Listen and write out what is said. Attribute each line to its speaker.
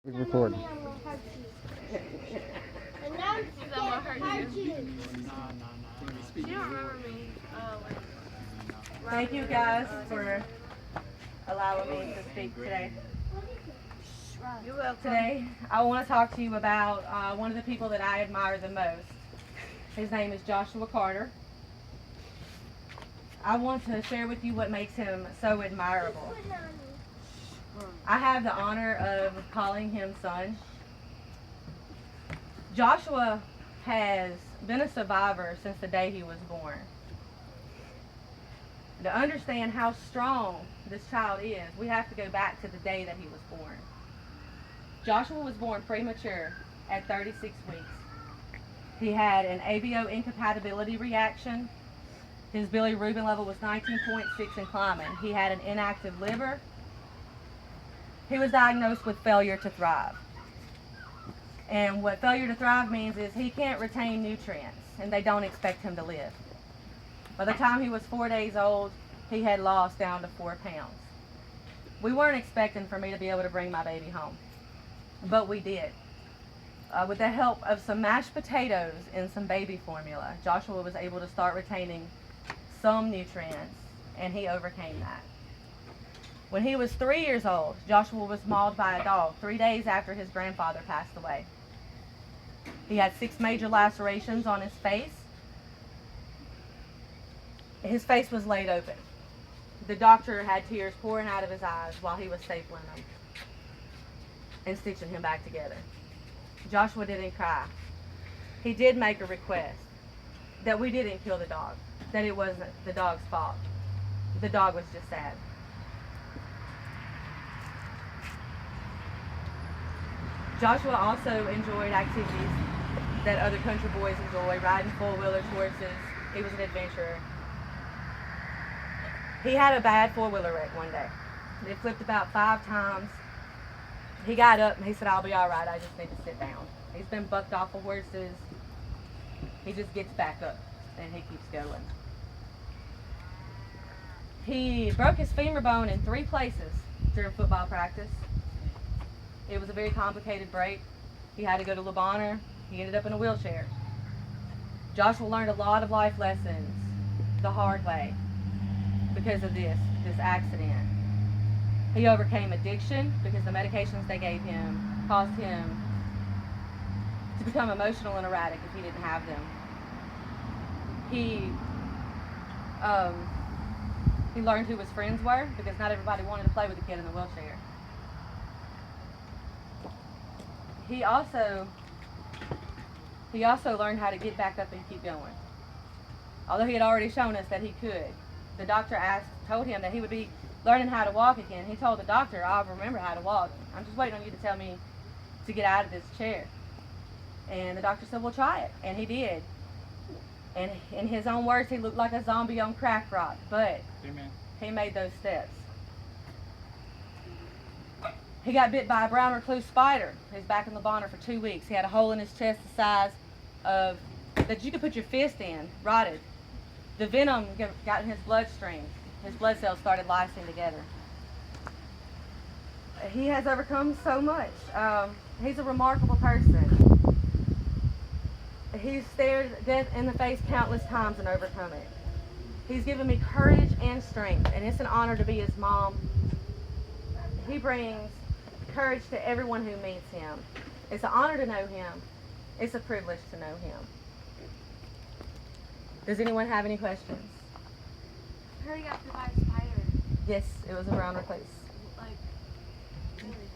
Speaker 1: We're recording.
Speaker 2: Thank you guys for allowing me to speak today. Today, I want to talk to you about one of the people that I admire the most. His name is Joshua Carter. I want to share with you what makes him so admirable. I have the honor of calling him son. Joshua has been a survivor since the day he was born. To understand how strong this child is, we have to go back to the day that he was born. Joshua was born premature at 36 weeks. He had an ABO incompatibility reaction. His bilirubin level was 19.6 and climbing. He had an inactive liver. He was diagnosed with failure to thrive. And what failure to thrive means is he can't retain nutrients, and they don't expect him to live. By the time he was 4 days old, he had lost down to 4 pounds. We weren't expecting for me to be able to bring my baby home, but we did. With the help of some mashed potatoes and some baby formula, Joshua was able to start retaining some nutrients, and he overcame that. When he was 3 years old, Joshua was mauled by a dog 3 days after his grandfather passed away. He had 6 major lacerations on his face. His face was laid open. The doctor had tears pouring out of his eyes while he was stapling them and stitching him back together. Joshua didn't cry. He did make a request that we didn't kill the dog, that it wasn't the dog's fault. The dog was just sad. Joshua also enjoyed activities that other country boys enjoy, riding four-wheelers, horses. He was an adventurer. He had a bad four-wheeler wreck one day. It flipped about 5 times. He got up and he said, "I'll be all right, I just need to sit down." He's been bucked off of horses. He just gets back up and he keeps going. He broke his femur bone in 3 places during football practice. It was a very complicated break. He had to go to Le Bonheur. He ended up in a wheelchair. Joshua learned a lot of life lessons the hard way because of this accident. He overcame addiction because the medications they gave him caused him to become emotional and erratic if he didn't have them. He learned who his friends were because not everybody wanted to play with the kid in the wheelchair. He also learned how to get back up and keep going. Although he had already shown us that he could. The doctor told him that he would be learning how to walk again. He told the doctor, "I'll remember how to walk. I'm just waiting on you to tell me to get out of this chair." And the doctor said, "Well, try it." And he did. And in his own words, he looked like a zombie on crack rock, but
Speaker 1: Amen.
Speaker 2: he made those steps. He got bit by a brown recluse spider. He was back in Le Bonheur for 2 weeks. He had a hole in his chest the size of that you could put your fist in, rotted. The venom got in his bloodstream. His blood cells started lysing together. He has overcome so much. He's a remarkable person. He's stared death in the face countless times and overcome it. He's given me courage and strength, and it's an honor to be his mom. He brings courage to everyone who meets him. It's an honor to know him. It's a privilege to know him. Does anyone have any questions?
Speaker 3: I heard he got bit by a spider.
Speaker 2: Yes, it was a brown recluse.
Speaker 3: Like, really?